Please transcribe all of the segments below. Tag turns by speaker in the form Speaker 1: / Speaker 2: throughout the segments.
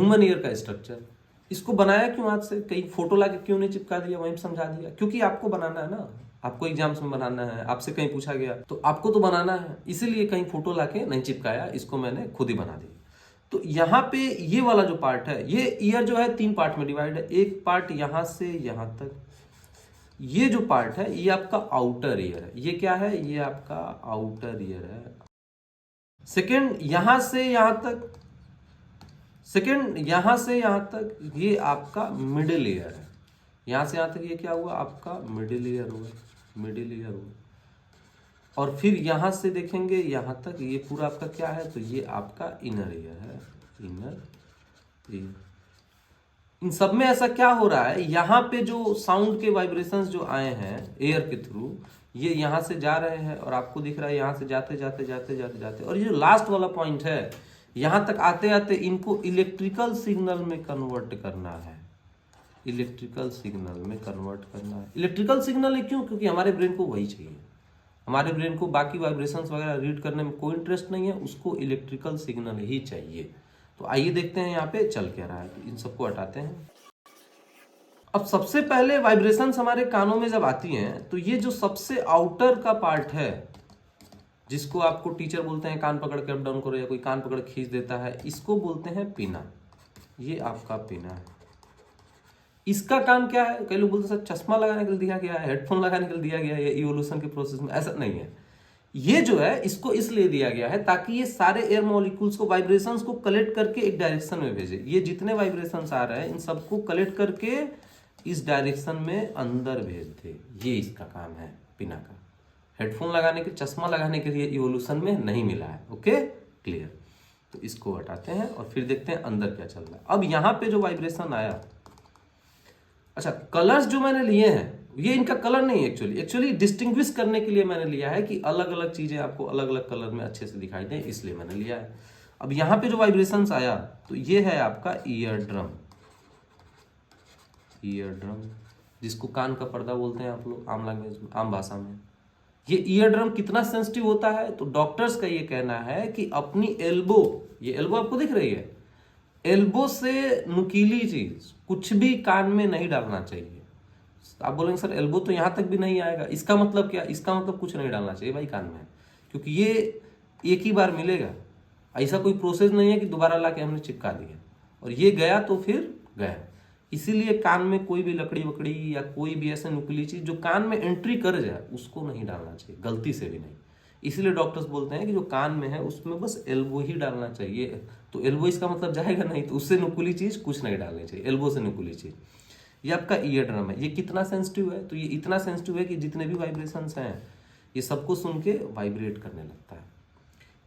Speaker 1: Human ear का structure. इसको बनाया क्यों हाथ से, कहीं फोटो लाके क्यों नहीं चिपका दिया, वहीं समझा दिया? क्योंकि आपको बनाना है ना, आपको एग्जाम्स में बनाना है, आपसे कहीं पूछा गया तो आपको तो बनाना है, इसीलिए कहीं फोटो लाके नहीं चिपकाया, इसको मैंने खुद ही बना दिया। तो यहाँ पे ये वाला जो पार्ट है, ये ईयर जो है 3 पार्ट में डिवाइड है। एक पार्ट यहां से यहां तक, ये जो पार्ट है ये आपका आउटर ईयर है। ये क्या है, ये आपका आउटर ईयर है। सेकेंड यहां से यहां तक, सेकेंड यहां से यहां तक ये आपका मिडिल ईयर है। यहां से यहां तक ये क्या हुआ, आपका मिडिल ईयर हुआ, मिडिल ईयर हुआ। और फिर यहां से देखेंगे यहां तक, ये पूरा आपका क्या है, तो ये आपका इनर ईयर है, इनर ईयर। इन सब में ऐसा क्या हो रहा है, यहाँ पे जो साउंड के वाइब्रेशंस जो आए हैं एयर के थ्रू, ये यहाँ से जा रहे हैं और आपको दिख रहा है यहाँ से जाते जाते जाते जाते जाते, और ये जो लास्ट वाला पॉइंट है यहाँ तक आते आते इनको इलेक्ट्रिकल सिग्नल में कन्वर्ट करना है, इलेक्ट्रिकल सिग्नल में कन्वर्ट करना है। इलेक्ट्रिकल सिग्नल है क्यों, क्योंकि हमारे ब्रेन को वही चाहिए। हमारे ब्रेन को बाकी वाइब्रेशंस वगैरह रीड करने में कोई इंटरेस्ट नहीं है, उसको इलेक्ट्रिकल सिग्नल ही चाहिए। तो आइए देखते हैं यहाँ पे चल क्या रहा है। तो इन सबको हटाते हैं। अब सबसे पहले वाइब्रेशंस हमारे कानों में जब आती हैं तो ये जो सबसे आउटर का पार्ट है, जिसको आपको टीचर बोलते हैं कान पकड़ के अप डाउन करो, या कोई कान पकड़ खींच देता है, इसको बोलते हैं पिना। ये आपका पिना है। इसका काम क्या है, कई लोग बोलते हैं सर चश्मा लगाने के लिए दिया गया है, हेडफोन लगाने के लिए दिया गया है, या इवोल्यूशन के प्रोसेस में, ऐसा नहीं है। ये जो है इसको इसलिए दिया गया है ताकि ये सारे एयर मॉलिक्यूल्स को, वाइब्रेशंस को कलेक्ट करके एक डायरेक्शन में भेजे। ये जितने वाइब्रेशंस आ रहे हैं इन सबको कलेक्ट करके इस डायरेक्शन में अंदर भेज दे। ये इसका काम है पिना का। हेडफोन लगाने के, चश्मा लगाने के लिए इवोल्यूशन में नहीं मिला है। Okay, clear. तो इसको हटाते हैं और फिर देखते हैं अंदर क्या चल रहा है। अब यहाँ पे जो वाइब्रेशन आया, अच्छा कलर्स जो मैंने लिए हैं ये इनका कलर नहीं है, एक्चुअली डिस्टिंग्विश करने के लिए मैंने लिया है कि अलग अलग चीजें आपको अलग अलग कलर में अच्छे से दिखाई दें, इसलिए मैंने लिया है। अब यहाँ पे जो वाइब्रेशंस आया तो ये है आपका ईयर ड्रम, ईयर ड्रम, जिसको कान का पर्दा बोलते हैं आप लोग आम लैंग्वेज में, आम भाषा में। ये ईयर ड्रम कितना सेंसिटिव होता है, तो डॉक्टर्स का ये कहना है कि अपनी एल्बो, ये एल्बो आपको दिख रही है, एल्बो से नुकीली चीज कुछ भी कान में नहीं डालना चाहिए। आप बोलेंगे सर एल्बो तो यहां तक भी नहीं आएगा, इसका मतलब क्या, इसका मतलब कुछ नहीं डालना चाहिए भाई कान में, क्योंकि ये एक ही बार मिलेगा। ऐसा कोई प्रोसेस नहीं है कि दोबारा ला के हमने चिपका दिया और ये गया तो फिर गया। इसीलिए कान में कोई भी लकड़ी वकड़ी या कोई भी ऐसे नुकीली चीज जो कान में एंट्री कर जाए उसको नहीं डालना चाहिए, गलती से भी नहीं। इसलिए डॉक्टर्स बोलते हैं कि जो कान में है उसमें बस एल्बो ही डालना चाहिए। तो एल्बो इसका मतलब जाएगा नहीं, तो उससे नुकीली चीज कुछ नहीं डालनी चाहिए, एल्बो से नुकीली चीज। ये आपका ईयर ड्रम है। ये कितना सेंसिटिव है, तो ये इतना सेंसिटिव है कि जितने भी वाइब्रेशंस हैं ये सबको सुन के वाइब्रेट करने लगता है।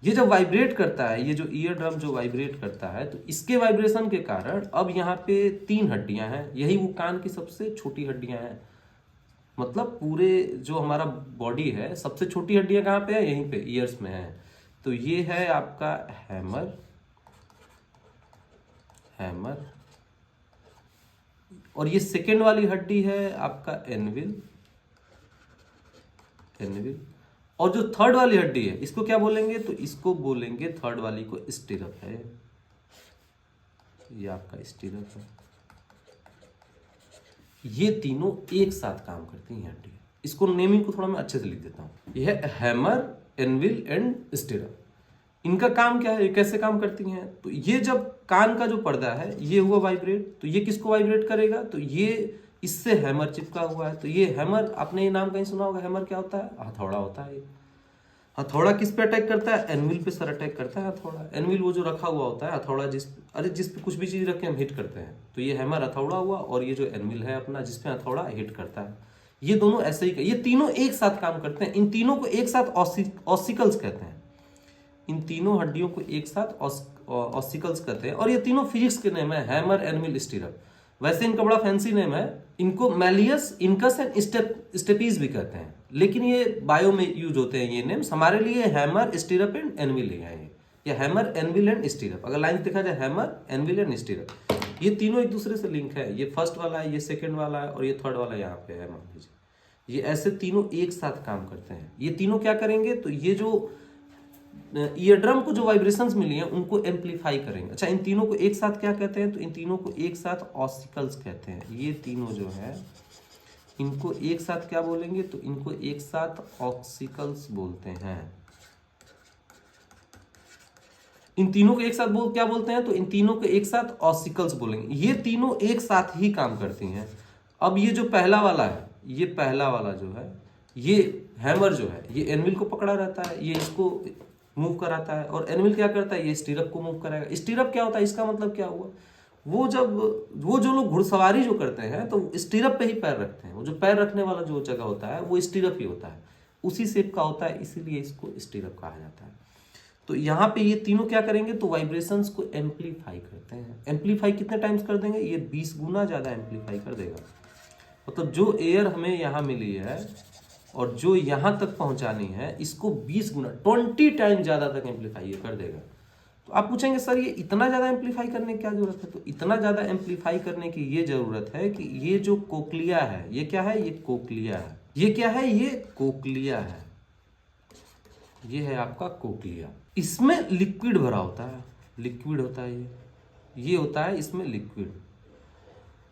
Speaker 1: ये जब वाइब्रेट करता है, ये जो ईयर ड्रम जो वाइब्रेट करता है, तो इसके वाइब्रेशन के कारण अब यहाँ पे 3 हड्डियां हैं, यही वो कान की सबसे छोटी हड्डियां हैं। मतलब पूरे जो हमारा बॉडी है सबसे छोटी हड्डियां कहाँ पे है, यहीं पे ईयर्स में है। तो ये है आपका हैमर, हैमर, और ये सेकेंड वाली हड्डी है आपका एनविल, एनविल, और जो थर्ड वाली हड्डी है इसको क्या बोलेंगे, तो इसको बोलेंगे, थर्ड वाली को स्टिरप है। ये आपका स्टिरप है। ये तीनों एक साथ काम करती हैं हड्डी। इसको नेमिंग को थोड़ा मैं अच्छे से लिख देता हूं। यह है हैमर, एनविल एंड स्टिरप। इनका काम क्या है, ये कैसे काम करती हैं, तो ये जब कान का जो पर्दा है ये हुआ वाइब्रेट, तो ये किसको वाइब्रेट करेगा, तो ये इससे हैमर चिपका हुआ है। तो ये हैमर, आपने ये नाम कहीं सुना होगा, हैमर क्या होता है, हथौड़ा होता है। हथौड़ा किस पे अटैक करता है, एनविल पे सर अटैक करता है हथौड़ा। एनविल वो जो रखा हुआ होता है, हथौड़ा जिस पे कुछ भी चीज रख के हम हिट करते हैं, तो ये हैमर हथौड़ा हुआ, और ये जो एनविल है अपना जिसपे हथौड़ा हिट करता है। ये दोनों ऐसे ही, ये तीनों एक साथ काम करते हैं। इन तीनों को एक साथ ऑसिकल्स कहते हैं। इन तीनों हड्डियों को एक साथ ऑसिकल्स कहते हैं, और ये तीनों फिजिक्स के नेम है, हैमर, एनविल, स्टिरप। वैसे इनका बड़ा फैंसी नेम है, इनको मैलियस, इनकस एंड स्टेपीज भी कहते हैं, लेकिन ये बायो में यूज होते हैं ये नेम्स। हमारे लिए हैमर, स्टिरप एंड एनविल है ये हैमर, एनविल एंड स्टिरप। अगर लाइन देखा जाए हैमर, एनविल एंड स्टिरप, ये तीनों एक दूसरे से लिंक है। ये फर्स्ट वाला है, ये सेकंड वाला है, और ये थर्ड वाला यहाँ पे है, मान लीजिए। ये ऐसे तीनों एक साथ काम करते हैं। ये तीनों क्या करेंगे, तो ये जो ईयर ड्रम को जो वाइब्रेशंस मिली हैं उनको एम्पलीफाई करेंगे। अच्छा, इन तीनों को एक साथ क्या कहते हैं? तो इन तीनों को एक साथ ऑसिकल्स कहते हैं। ये तीनों जो है इनको एक साथ क्या बोलेंगे? तो इनको एक साथ ऑक्सिकल्स बोलते हैं। इन तीनों को एक साथ क्या बोलते हैं? तो इन तीनों को एक साथ ऑसिकल्स बोलेंगे। ये तीनों एक साथ ही काम करती हैं। अब ये जो पहला वाला है, ये पहला वाला जो है, ये हैमर जो है, ये एनविल को पकड़ा रहता है, ये इसको मूव कराता है, और एनविल क्या करता है? ये स्टीरअप को मूव कराएगा। स्टीरअप क्या होता है? इसका मतलब क्या हुआ? वो जो लोग घुड़सवारी जो करते हैं तो स्टीरअप पे ही पैर रखते हैं। वो जो पैर रखने वाला जो जगह होता है वो स्टीरअप ही होता है, उसी शेप का होता है, इसीलिए इसको स्टीरअप कहा जाता है। तो यहाँ पे ये तीनों क्या करेंगे? तो वाइब्रेशंस को एम्पलीफाई करते हैं। एम्पलीफाई कितने टाइम्स कर देंगे? ये 20 गुना ज्यादा एम्पलीफाई कर देगा। मतलब जो एयर हमें यहाँ मिली है और जो यहाँ तक पहुंचानी है, इसको 20 गुना 20 टाइम ज्यादा तक एम्पलीफाई कर देगा। तो आप पूछेंगे सर ये इतना ज्यादा एम्पलीफाई करने की क्या जरूरत है? तो इतना ज्यादा एम्पलीफाई करने की ये जरूरत है कि ये जो कोक्लिया है, ये क्या है? ये कोक्लिया है। ये क्या है? ये कोक्लिया है। ये है आपका कोक्लिया। इसमें लिक्विड भरा होता है, लिक्विड होता है ये होता है इसमें लिक्विड।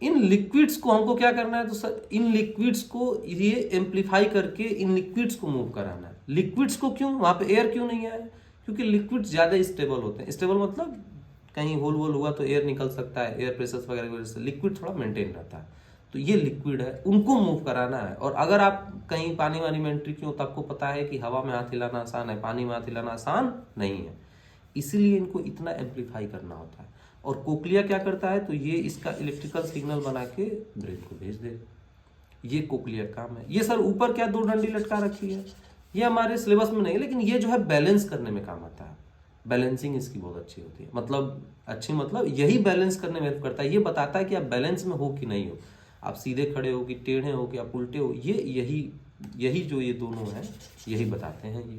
Speaker 1: इन लिक्विड्स को हमको क्या करना है? तो सर इन लिक्विड्स को ये एम्पलीफाई करके इन लिक्विड्स को मूव कराना है। लिक्विड्स को क्यों? वहां पे एयर क्यों नहीं है? क्योंकि लिक्विड्स ज्यादा स्टेबल होते हैं। स्टेबल मतलब कहीं होल वोल हुआ तो एयर निकल सकता है, एयर प्रेशर वगैरह की वजह से लिक्विड थोड़ा मेंटेन रहता है। तो ये लिक्विड है, उनको मूव कराना है। और अगर आप कहीं पानी वानी में एंट्री क्यों, तो आपको पता है कि हवा में हाथ हिलाना आसान है, पानी में हाथ हिलाना आसान नहीं है, इसीलिए इनको इतना एम्पलीफाई करना होता है। और कोक्लिया क्या करता है? तो ये इसका इलेक्ट्रिकल सिग्नल बना के ब्रेन को भेज दे। ये कोक्लिया काम है। ये सर ऊपर क्या 2 डंडी लटका रखी है? ये हमारे सिलेबस में नहीं है, लेकिन ये जो है बैलेंस करने में काम आता है। बैलेंसिंग इसकी बहुत अच्छी होती है। मतलब यही बैलेंस करने में हेल्प करता है। ये बताता है कि आप बैलेंस में हो कि नहीं हो, आप सीधे खड़े हो कि टेढ़े हो कि आप उल्टे हो। ये यही जो ये दोनों हैं यही बताते हैं ये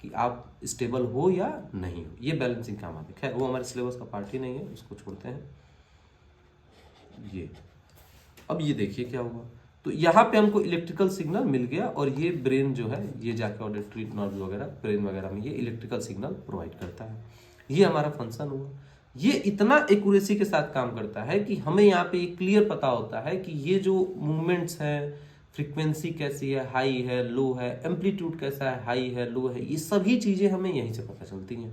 Speaker 1: कि आप स्टेबल हो या नहीं हो। ये बैलेंसिंग काम आती है। खैर वो हमारे सिलेबस का पार्ट ही नहीं है, उसको छोड़ते हैं। ये अब ये देखिए क्या हुआ। तो यहाँ पे हमको इलेक्ट्रिकल सिग्नल मिल गया और ये ब्रेन जो है ये जाके ऑडिटरी नर्व वगैरह ब्रेन वगैरह में ये इलेक्ट्रिकल सिग्नल प्रोवाइड करता है। ये हमारा फंक्शन हुआ। ये इतना एक्यूरेसी के साथ काम करता है कि हमें यहाँ पे एक क्लियर पता होता है कि ये जो मूवमेंट्स हैं, फ्रीक्वेंसी कैसी है, हाई है, लो है, एम्पलीट्यूड कैसा है, हाई है, लो है, ये सभी चीजें हमें यहीं से पता चलती हैं।